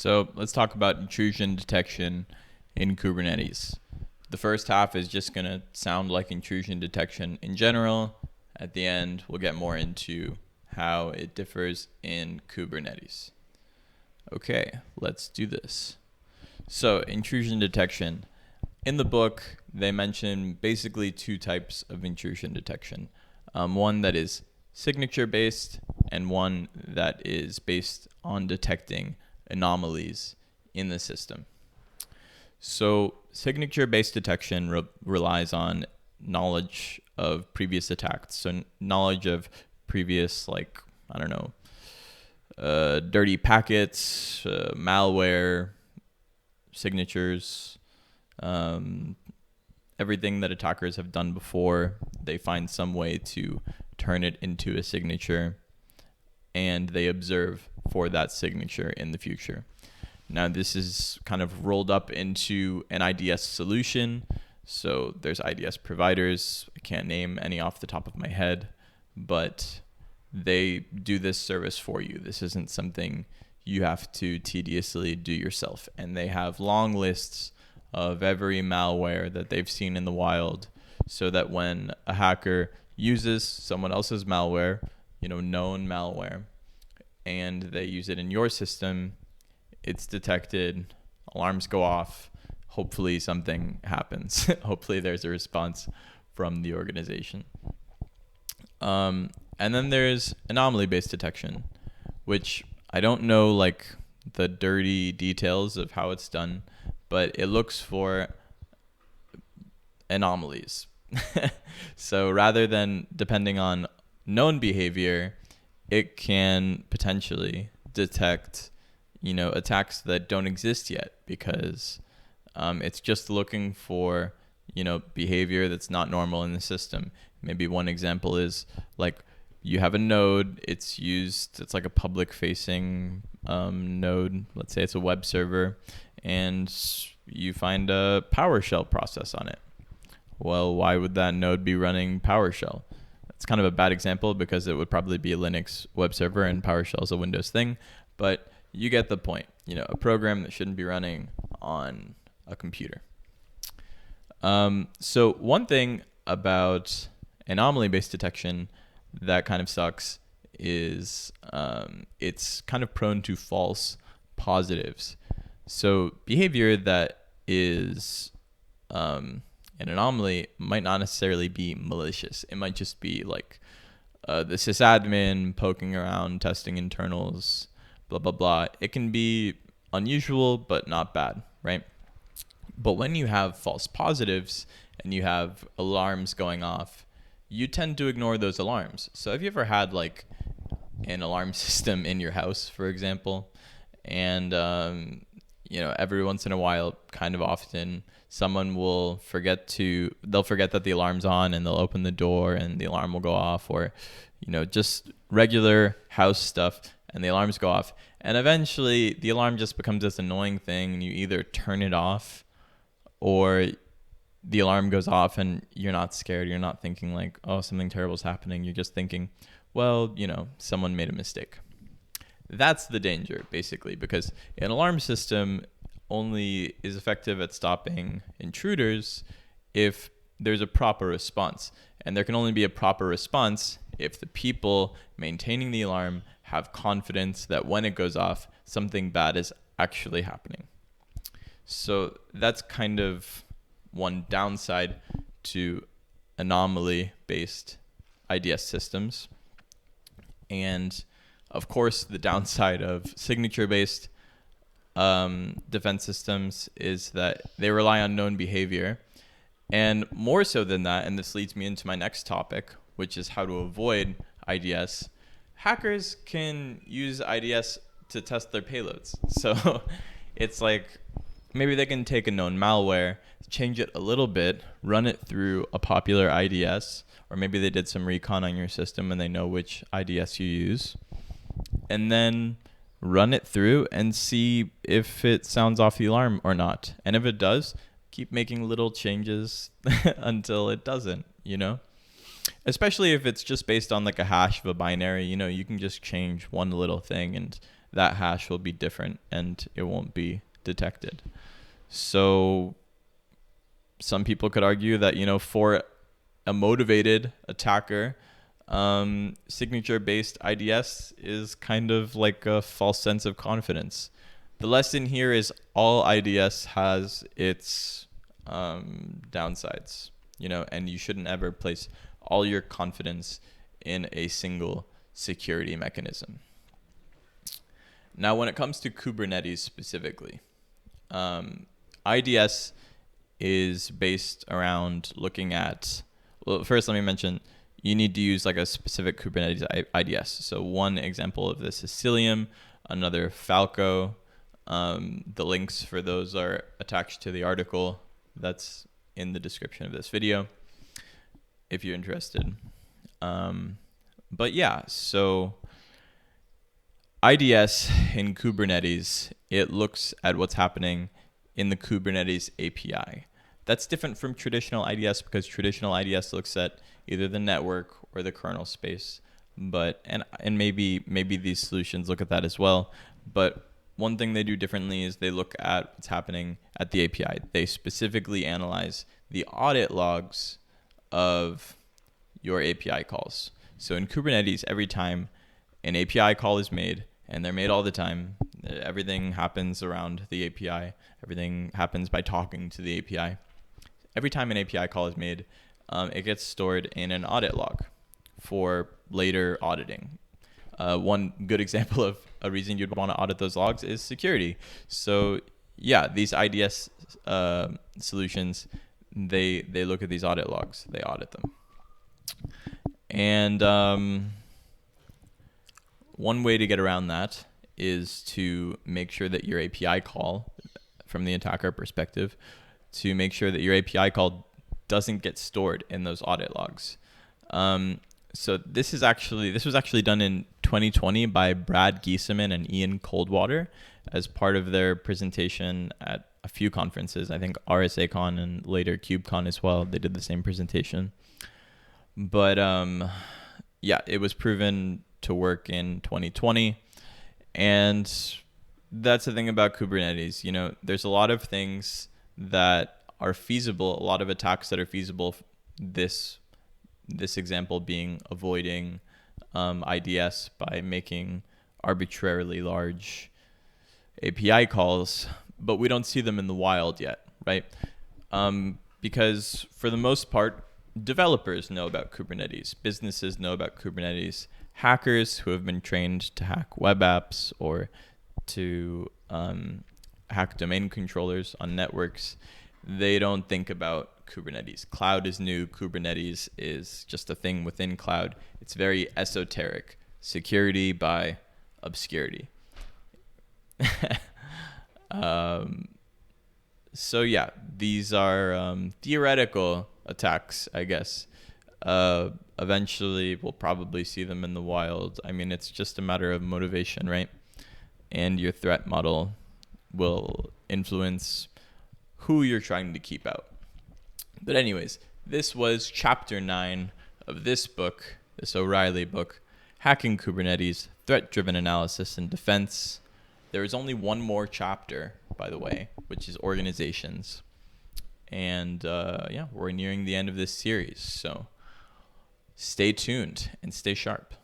So let's talk about intrusion detection in Kubernetes. The first half is just going to sound like intrusion detection in general. At the end, we'll get more into how it differs in Kubernetes. Okay, let's do this. So intrusion detection. In the book, they mention basically two types of intrusion detection. One that is signature-based and one that is based on detecting anomalies in the system. So signature-based detection relies on knowledge of previous attacks. So knowledge of previous, dirty packets, malware, signatures, everything that attackers have done before. They find some way to turn it into a signature, and they observe for that signature in the future. Now, this is kind of rolled up into an IDS solution. So there's IDS providers. I can't name any off the top of my head, but they do this service for you. This isn't something you have to tediously do yourself. And they have long lists of every malware that they've seen in the wild, so that when a hacker uses someone else's malware, known malware, and they use it in your system, it's detected, alarms go off, hopefully something happens. Hopefully there's a response from the organization. And then there's anomaly-based detection, which I don't know the dirty details of how it's done, but it looks for anomalies. So rather than depending on known behavior, it can potentially detect, attacks that don't exist yet, because it's just looking for, behavior that's not normal in the system. Maybe one example is you have a node, it's like a public facing node. Let's say it's a web server, and you find a PowerShell process on it. Well, why would that node be running PowerShell? It's kind of a bad example because it would probably be a Linux web server and PowerShell is a Windows thing, but you get the point. A program that shouldn't be running on a computer. So one thing about anomaly-based detection that kind of sucks is it's kind of prone to false positives. So behavior that is an anomaly might not necessarily be malicious. It might just be the sysadmin poking around, testing internals, blah, blah, blah. It can be unusual, but not bad, right? But when you have false positives and you have alarms going off, you tend to ignore those alarms. So have you ever had an alarm system in your house, for example, and every once in a while, kind of often, someone will forget that the alarm's on, and they'll open the door and the alarm will go off, or just regular house stuff, and the alarms go off, and eventually the alarm just becomes this annoying thing, and you either turn it off or the alarm goes off and you're not scared. You're not thinking oh, something terrible is happening. You're just thinking, well, someone made a mistake. That's the danger, basically, because an alarm system only is effective at stopping intruders if there's a proper response. And there can only be a proper response if the people maintaining the alarm have confidence that when it goes off, something bad is actually happening. So that's kind of one downside to anomaly-based IDS systems. And of course, the downside of signature-based defense systems is that they rely on known behavior. And more so than that, and this leads me into my next topic, which is how to avoid IDS, hackers can use IDS to test their payloads. So it's maybe they can take a known malware, change it a little bit, run it through a popular IDS, or maybe they did some recon on your system and they know which IDS you use, and then run it through and see if it sounds off the alarm or not. And if it does, keep making little changes until it doesn't, Especially if it's just based on a hash of a binary, you can just change one little thing and that hash will be different and it won't be detected. So some people could argue that, for a motivated attacker, signature-based IDS is kind of like a false sense of confidence. The lesson here is all IDS has its downsides, and you shouldn't ever place all your confidence in a single security mechanism. Now, when it comes to Kubernetes specifically, IDS is based around looking at, well, first let me mention, you need to use like a specific Kubernetes IDS. So one example of this is Cilium, another Falco. The links for those are attached to the article that's in the description of this video if you're interested. But yeah, so IDS in Kubernetes, it looks at what's happening in the Kubernetes API. That's different from traditional IDS because traditional IDS looks at either the network or the kernel space, but and maybe these solutions look at that as well. But one thing they do differently is they look at what's happening at the API. They specifically analyze the audit logs of your API calls. So in Kubernetes, every time an API call is made, and they're made all the time, everything happens around the API. Everything happens by talking to the API. Every time an API call is made, it gets stored in an audit log for later auditing. One good example of a reason you'd want to audit those logs is security. So yeah, these IDS solutions, they look at these audit logs, they audit them. And one way to get around that is to make sure that your API call, from the attacker perspective, to make sure that your API call doesn't get stored in those audit logs. So this was actually done in 2020 by Brad Giesemann and Ian Coldwater as part of their presentation at a few conferences. I think RSACon and later KubeCon as well. They did the same presentation. But yeah, it was proven to work in 2020. And that's the thing about Kubernetes. There's a lot of things that are feasible, a lot of attacks that are feasible. This example being avoiding IDS by making arbitrarily large API calls, but we don't see them in the wild yet, right? Because for the most part, developers know about Kubernetes, businesses know about Kubernetes, hackers who have been trained to hack web apps or to hack domain controllers on networks, they don't think about Kubernetes. Cloud is new. Kubernetes is just a thing within cloud. It's very esoteric. Security by obscurity. So yeah, these are theoretical attacks, I guess. Eventually, we'll probably see them in the wild. I mean, it's just a matter of motivation, right? And your threat model will influence who you're trying to keep out. But anyways, this was chapter 9 of this book, this O'Reilly book, Hacking Kubernetes, Threat-Driven Analysis and Defense. There is only one more chapter, by the way, which is organizations. And yeah, we're nearing the end of this series. So stay tuned and stay sharp.